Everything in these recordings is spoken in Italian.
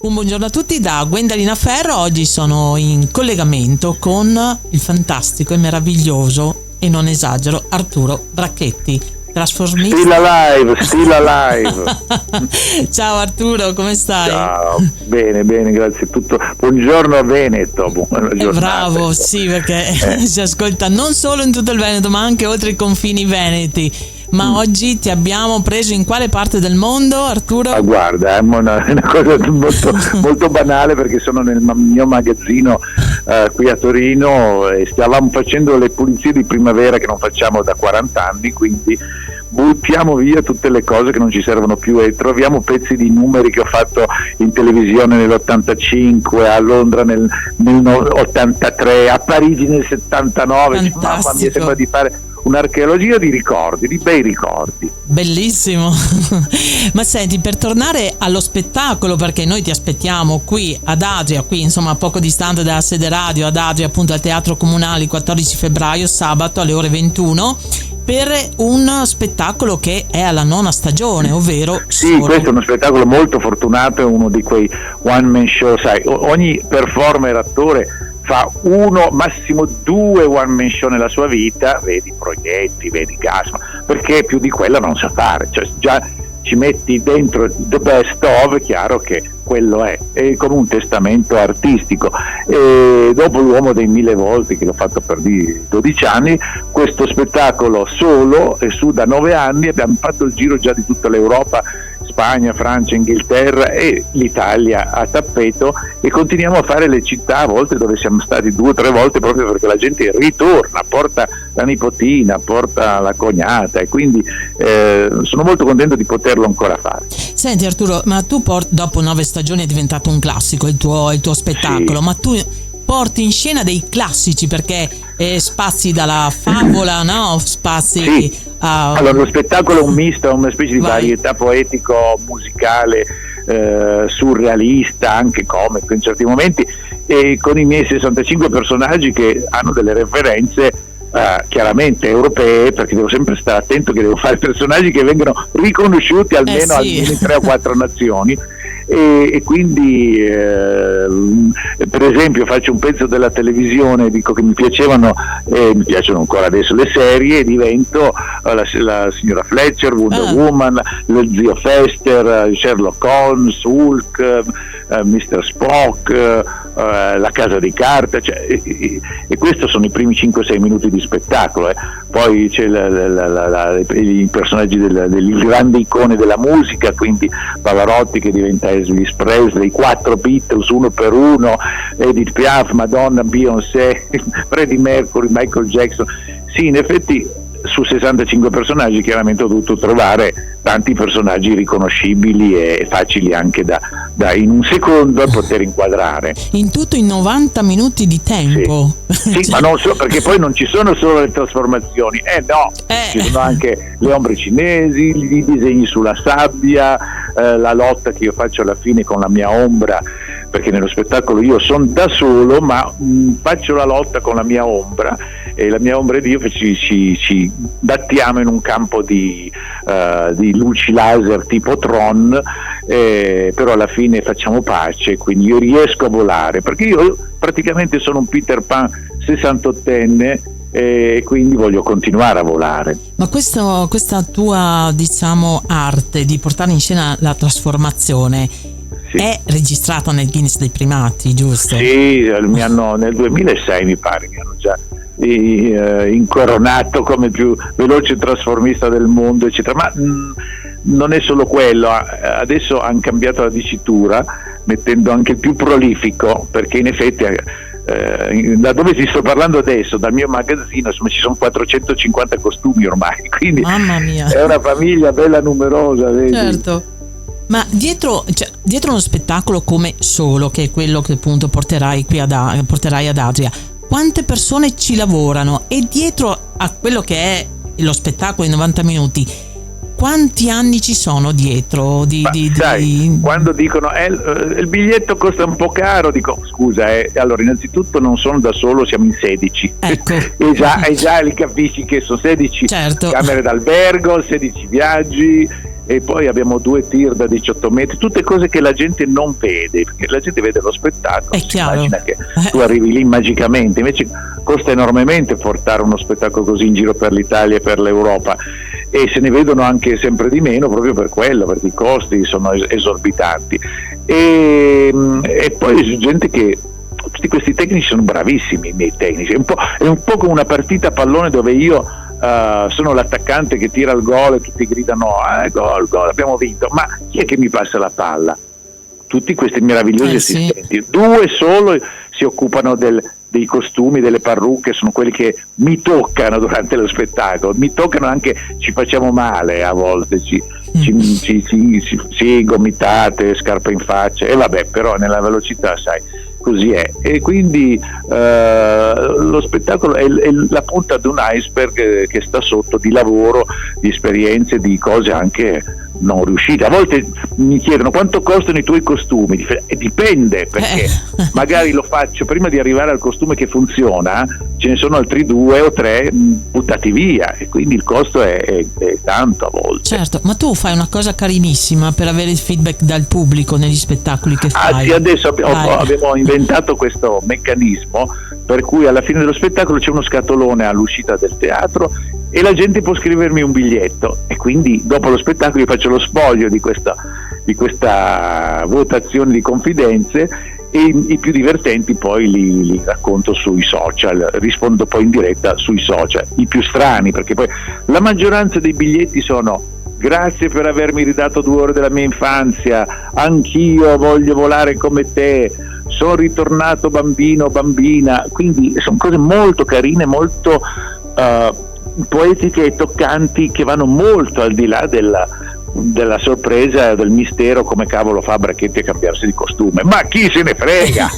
Un buongiorno a tutti da Gwendalina Ferro. Oggi sono in collegamento con il fantastico e meraviglioso, e non esagero, Arturo Bracchetti, trasformista. Still alive. Ciao Arturo, come stai? Ciao, bene, grazie. Tutto. Buongiorno Veneto, buona giornata. Bravo, sì, perché si ascolta non solo in tutto il Veneto, ma anche oltre i confini veneti. Ma oggi ti abbiamo preso in quale parte del mondo, Arturo? Guarda, è una cosa molto, molto banale, perché sono nel mio magazzino qui a Torino e stavamo facendo le pulizie di primavera che non facciamo da 40 anni, quindi buttiamo via tutte le cose che non ci servono più e troviamo pezzi di numeri che ho fatto in televisione nell'85, a Londra nel 83, a Parigi nel 79. Mamma mia, sembra di fare un'archeologia di ricordi, di bei ricordi. Bellissimo. Ma senti, per tornare allo spettacolo, perché noi ti aspettiamo qui ad Adria, qui insomma poco distante dalla sede radio, ad Adria, appunto al Teatro Comunale, il 14 febbraio, sabato alle ore 21, per un spettacolo che è alla 9ª stagione, ovvero sì, questo è uno spettacolo molto fortunato, è uno di quei one man show, sai, ogni performer, attore fa uno, massimo 2 one man show nella sua vita, vedi Proietti, vedi Gasman, perché più di quella non sa fare, cioè già ci metti dentro the best of, è chiaro che quello è, e con un testamento artistico. E dopo l'uomo dei 1000 volti, che l'ho fatto per 12 anni, questo spettacolo solo è su da 9 anni, abbiamo fatto il giro già di tutta l'Europa, Spagna, Francia, Inghilterra e l'Italia a tappeto, e continuiamo a fare le città a volte dove siamo stati 2 o 3 volte, proprio perché la gente ritorna, porta la nipotina, porta la cognata, e quindi sono molto contento di poterlo ancora fare. Senti Arturo, ma tu dopo 9 stagioni è diventato un classico il tuo spettacolo, sì. Ma tu porti in scena dei classici, perché spazi dalla favola, no? Spazi sì. Allora, lo spettacolo è un misto, è una specie di varietà poetico, musicale, surrealista, anche comico in certi momenti, e con i miei 65 personaggi che hanno delle referenze chiaramente europee, perché devo sempre stare attento che devo fare personaggi che vengono riconosciuti almeno in 3 o 4 nazioni. E quindi per esempio faccio un pezzo della televisione, dico che mi piacevano e mi piacciono ancora adesso le serie, e divento la signora Fletcher, Wonder Woman, lo zio Fester, Sherlock Holmes, Hulk, Mr. Spock, la casa di carta, cioè, e questo sono i primi 5-6 minuti di spettacolo. Poi c'è i personaggi delle grandi icone della musica, quindi Pavarotti che diventa Elvis Presley, i 4 Beatles uno per uno, Edith Piaf, Madonna, Beyoncé, Freddie Mercury, Michael Jackson. Sì, in effetti su 65 personaggi chiaramente ho dovuto trovare tanti personaggi riconoscibili e facili anche da in un secondo poter inquadrare. In tutto in 90 minuti di tempo. Sì, ma non so, perché poi non ci sono solo le trasformazioni, ci sono anche le ombre cinesi, i disegni sulla sabbia, la lotta che io faccio alla fine con la mia ombra, perché nello spettacolo io sono da solo, ma faccio la lotta con la mia ombra, e la mia ombra ed io ci battiamo in un campo di luci laser tipo Tron, però alla fine facciamo pace, quindi io riesco a volare, perché io praticamente sono un Peter Pan 68enne, e quindi voglio continuare a volare. Ma questa tua, diciamo, arte di portare in scena la trasformazione è registrata nel Guinness dei primati, giusto? Sì, nel 2006 mi pare mi hanno già incoronato come il più veloce trasformista del mondo, eccetera. Ma non è solo quello, adesso hanno cambiato la dicitura mettendo anche il più prolifico, perché in effetti da dove ti sto parlando adesso, dal mio magazzino, insomma, ci sono 450 costumi ormai, quindi mamma mia, è una famiglia bella numerosa, vedi? Certo. Ma dietro uno spettacolo come Solo, che è quello che appunto porterai ad Adria, quante persone ci lavorano? E dietro a quello che è lo spettacolo in 90 minuti, quanti anni ci sono dietro? Sai, quando dicono il biglietto costa un po' caro, dico scusa, allora innanzitutto non sono da solo, siamo in 16, ecco. e già li capisci che sono 16 camere d'albergo, 16 viaggi, e poi abbiamo 2 tir da 18 metri, tutte cose che la gente non vede, perché la gente vede lo spettacolo, è chiaro, immagina che tu arrivi lì magicamente, invece costa enormemente portare uno spettacolo così in giro per l'Italia e per l'Europa, e se ne vedono anche sempre di meno proprio per quello, perché i costi sono esorbitanti, e poi gente che tutti questi tecnici sono bravissimi, i miei tecnici, è un po' come una partita a pallone dove io sono l'attaccante che tira il gol e tutti gridano gol, abbiamo vinto, ma chi è che mi passa la palla? Tutti questi meravigliosi assistenti, sì. 2 solo si occupano dei costumi, delle parrucche, sono quelli che mi toccano durante lo spettacolo, mi toccano anche, ci facciamo male a volte, sì, gomitate, scarpe in faccia, e vabbè, però nella velocità, sai, così è. E quindi lo spettacolo è la punta di un iceberg che sta sotto di lavoro, di esperienze, di cose anche non riuscite. A volte mi chiedono quanto costano i tuoi costumi, e dipende, perché magari lo faccio prima di arrivare al costume che funziona, ce ne sono altri 2 o 3 buttati via, e quindi il costo è tanto a volte. Certo, ma tu fai una cosa carinissima per avere il feedback dal pubblico negli spettacoli che fai. Sì, adesso abbiamo inventato questo meccanismo per cui alla fine dello spettacolo c'è uno scatolone all'uscita del teatro e la gente può scrivermi un biglietto, e quindi dopo lo spettacolo io faccio lo spoglio di questa votazione di confidenze, e i più divertenti poi li racconto sui social, rispondo poi in diretta sui social, i più strani, perché poi la maggioranza dei biglietti sono: grazie per avermi ridato 2 ore della mia infanzia, anch'io voglio volare come te, sono ritornato bambino, bambina. Quindi sono cose molto carine, molto poetiche e toccanti, che vanno molto al di là della sorpresa, del mistero, come cavolo fa Brachetti a cambiarsi di costume, ma chi se ne frega.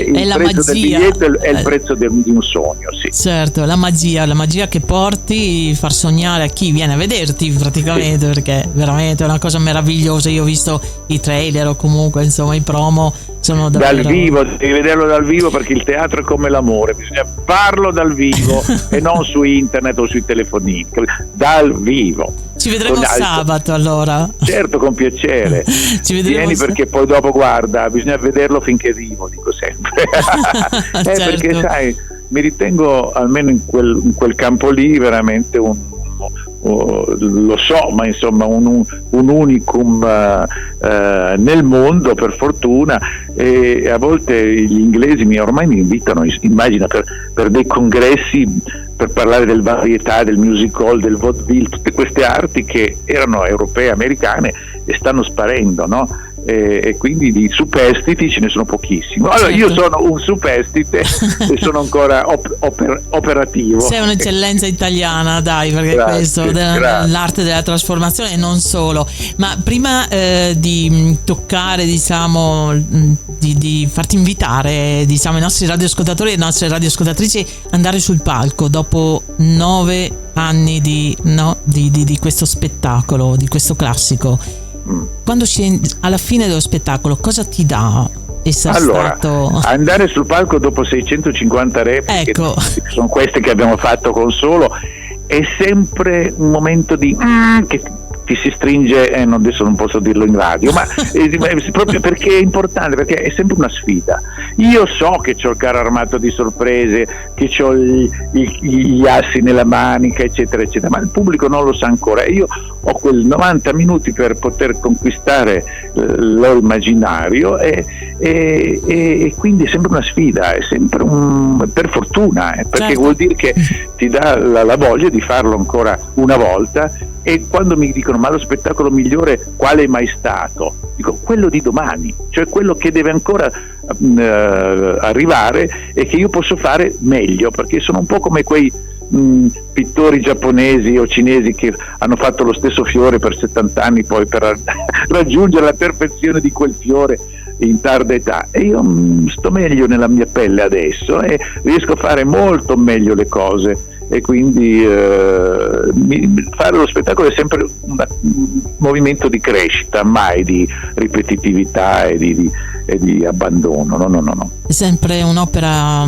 Il prezzo del biglietto è il prezzo di un sogno, sì. Certo, la magia che porti, far sognare a chi viene a vederti praticamente, sì. Perché veramente è una cosa meravigliosa. Io ho visto i trailer o comunque insomma i promo, sono davvero... Dal vivo, devi vederlo dal vivo, perché il teatro è come l'amore, bisogna farlo dal vivo e non su internet o sui telefonini, dal vivo. Ci vedremo sabato allora. Certo, con piacere. Ci vedremo. Vieni, perché poi dopo, guarda, bisogna vederlo finché vivo, dico sempre. Certo. Perché sai, mi ritengo almeno in quel campo lì veramente lo so, ma insomma un unicum nel mondo, per fortuna, e a volte gli inglesi ormai mi invitano, immagina, per dei congressi per parlare del varietà, del music hall, del vaudeville, tutte queste arti che erano europee, americane, e stanno sparendo, no? E quindi di superstiti ce ne sono pochissimi. Allora, certo. Io sono un superstite e sono ancora operativo. Sei un'eccellenza italiana, dai, perché questo l'arte della trasformazione, e non solo. Ma prima di toccare, diciamo, di farti invitare, diciamo, i nostri radioascoltatori e le nostre radioascoltatrici andare sul palco dopo 9 anni di questo spettacolo, di questo classico, quando alla fine dello spettacolo, cosa ti dà essere stato... andare sul palco dopo 650 repliche, ecco, sono queste che abbiamo fatto con Solo, è sempre un momento di che ti si stringe, adesso non posso dirlo in radio, ma proprio perché è importante, perché è sempre una sfida. Io so che c'ho il carro armato di sorprese, che c'ho gli assi nella manica, eccetera eccetera, ma il pubblico non lo sa ancora. Io ho quel 90 minuti per poter conquistare il loro immaginario, e quindi è sempre una sfida, è sempre per fortuna, perché certo. Vuol dire che ti dà la voglia di farlo ancora una volta. E quando mi dicono: ma lo spettacolo migliore quale è mai stato? Dico: quello di domani, cioè quello che deve ancora arrivare e che io posso fare meglio, perché sono un po' come quei pittori giapponesi o cinesi che hanno fatto lo stesso fiore per 70 anni poi per raggiungere la perfezione di quel fiore in tarda età, e io sto meglio nella mia pelle adesso e riesco a fare molto meglio le cose, e quindi fare lo spettacolo è sempre un movimento di crescita, mai di ripetitività e di abbandono. No. È sempre un'opera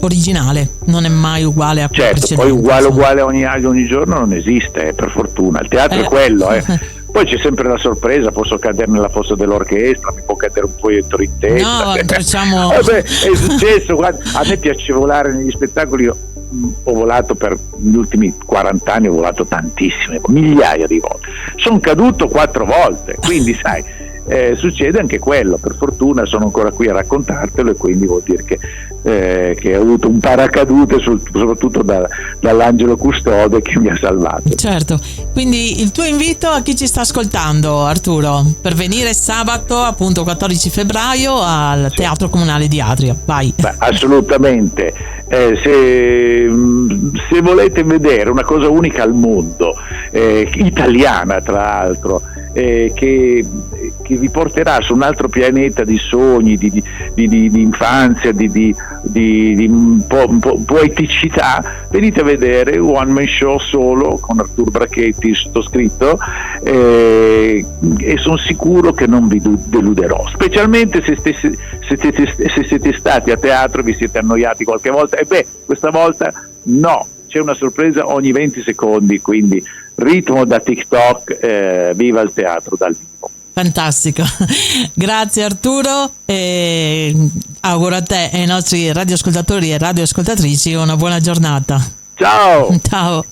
originale, non è mai uguale a quella certo, precedente. Poi uguale ogni giorno non esiste, per fortuna. Il teatro è quello, Poi c'è sempre la sorpresa, posso cadere nella fossa dell'orchestra, mi può cadere un proiettore in testa. No, facciamo... È successo, guarda, a me piace volare negli spettacoli. Io ho volato per gli ultimi 40 anni, ho volato tantissime, migliaia di volte. Sono caduto 4 volte, quindi sai, succede anche quello. Per fortuna sono ancora qui a raccontartelo, e quindi vuol dire che ho avuto un paracadute soprattutto dall'angelo custode che mi ha salvato. Certo, quindi il tuo invito a chi ci sta ascoltando, Arturo, per venire sabato appunto 14 febbraio al Teatro Comunale di Adria, vai. Beh, assolutamente. Se volete vedere una cosa unica al mondo, italiana tra l'altro, che vi porterà su un altro pianeta di sogni, di infanzia, di poeticità, venite a vedere One Man Show solo con Arturo Brachetti sottoscritto, e sono sicuro che non vi deluderò, specialmente se siete stati a teatro e vi siete annoiati qualche volta. E questa volta no, c'è una sorpresa ogni 20 secondi, quindi ritmo da TikTok, viva il teatro dal vivo. Fantastico, grazie Arturo, e auguro a te e ai nostri radioascoltatori e radioascoltatrici una buona giornata. Ciao! Ciao!